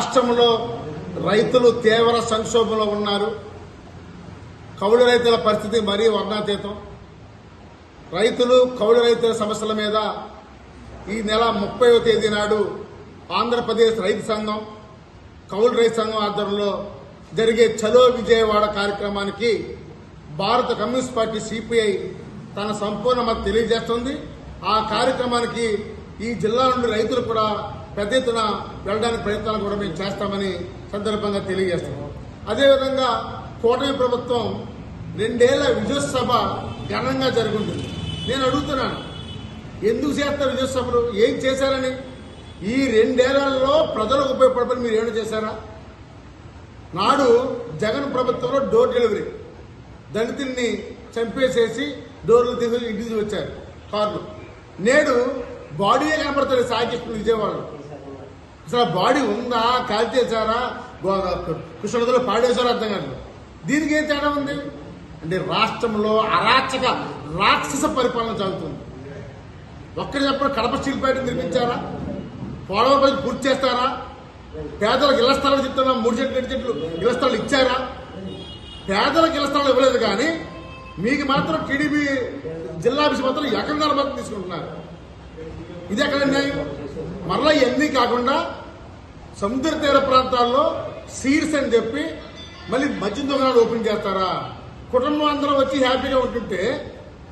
రాష్ట్రంలో రైతులు తీవ్ర సంక్షోభంలో ఉన్నారు. కౌలు రైతుల పరిస్థితి మరీ వర్ణాతీతం. కౌలు రైతుల సమస్యల మీద ఈ నెల 30వ తేదీ నాడు ఆంధ్రప్రదేశ్ రైతు సంఘం, కౌలు రైతు సంఘం ఆధ్వర్యంలో జరిగే చలో విజయవాడ కార్యక్రమానికి భారత కమ్యూనిస్ట్ పార్టీ సిపిఐ తన సంపూర్ణ మద్దతు తెలియజేస్తుంది. ఆ కార్యక్రమానికి ఈ జిల్లా నుండి రైతులు కూడా పెద్ద ఎత్తున వెళ్ళడానికి ప్రయత్నాలు కూడా మేము చేస్తామని సందర్భంగా తెలియజేస్తున్నాం. అదేవిధంగా కూటమి ప్రభుత్వం 2 ఏళ్ల విజయోత్సవ ఘనంగా జరుగుతుంది. నేను అడుగుతున్నాను, ఎందుకు చేస్తారు విజయోత్సవాలు? ఏం చేశారని? ఈ 2 ఏళ్లలో ప్రజలకు ఉపయోగపడమని మీరు ఏమైనా చేశారా? నాడు జగన్ ప్రభుత్వంలో డోర్ డెలివరీ, దళితుల్ని చంపేసేసి డోర్లు తీసుకుని ఇంటికి వచ్చారు కార్లు. నేడు బాడీయే కనపడతాడు సాగిస్తుంది విజయవాడలో. అసలు బాడీ ఉందా, కాల్ చేశారా, కృష్ణలో పాడేశారో అర్థం కాదు. దీనికి ఏం తేడా ఉంది అంటే రాష్ట్రంలో అరాచక రాక్షస పరిపాలన జరుగుతుంది. ఒక్కరి చెప్పడం కడప స్టీల్ ప్లాంట్ నిర్మించారా? పోలవరం పనులు పూర్తి చేస్తారా? పేదలకు ఇళ్ల స్థలాలు చెప్తున్నా 3 చెట్లు 2 చెట్లు ఇళ్ల స్థలాలు ఇచ్చారా? పేదలకు ఇళ్ల స్థలాలు ఇవ్వలేదు, కానీ మీకు మాత్రం టీడీపీ జిల్లా ఆఫీసు మాత్రం ఎకరాల మద్దతు తీసుకుంటున్నారు. ఇది ఎక్కడ న్యాయం? మరలా ఇవన్నీ కాకుండా సముద్ర తీర ప్రాంతాల్లో సీడ్స్ అని చెప్పి మళ్ళీ మద్యం దుకాణాలు ఓపెన్ చేస్తారా? కుటుంబం అందరూ వచ్చి హ్యాపీగా ఉంటుంటే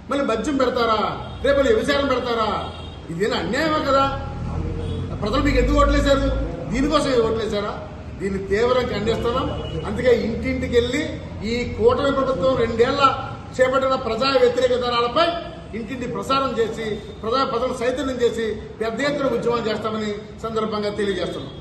మళ్ళీ మద్యం పెడతారా? రేపు వ్యభిచారం పెడతారా? ఇదేనా అన్యాయమా కదా? ప్రజలు మీకు ఎందుకు ఓట్లేశారు? దీనికోసం ఓట్లేశారా? దీన్ని తీవ్రంగా ఖండిస్తున్నాం. అందుకే ఇంటింటికి వెళ్లి ఈ కూటమి ప్రభుత్వం 2 ఏళ్ల చేపట్టిన ప్రజా వ్యతిరేక విధానాలపై ఇంటింటి ప్రసారం చేసి ప్రజలు చైతన్యం చేసి పెద్ద ఎత్తున ఉద్యమం చేస్తామని సందర్భంగా తెలియజేస్తున్నాం.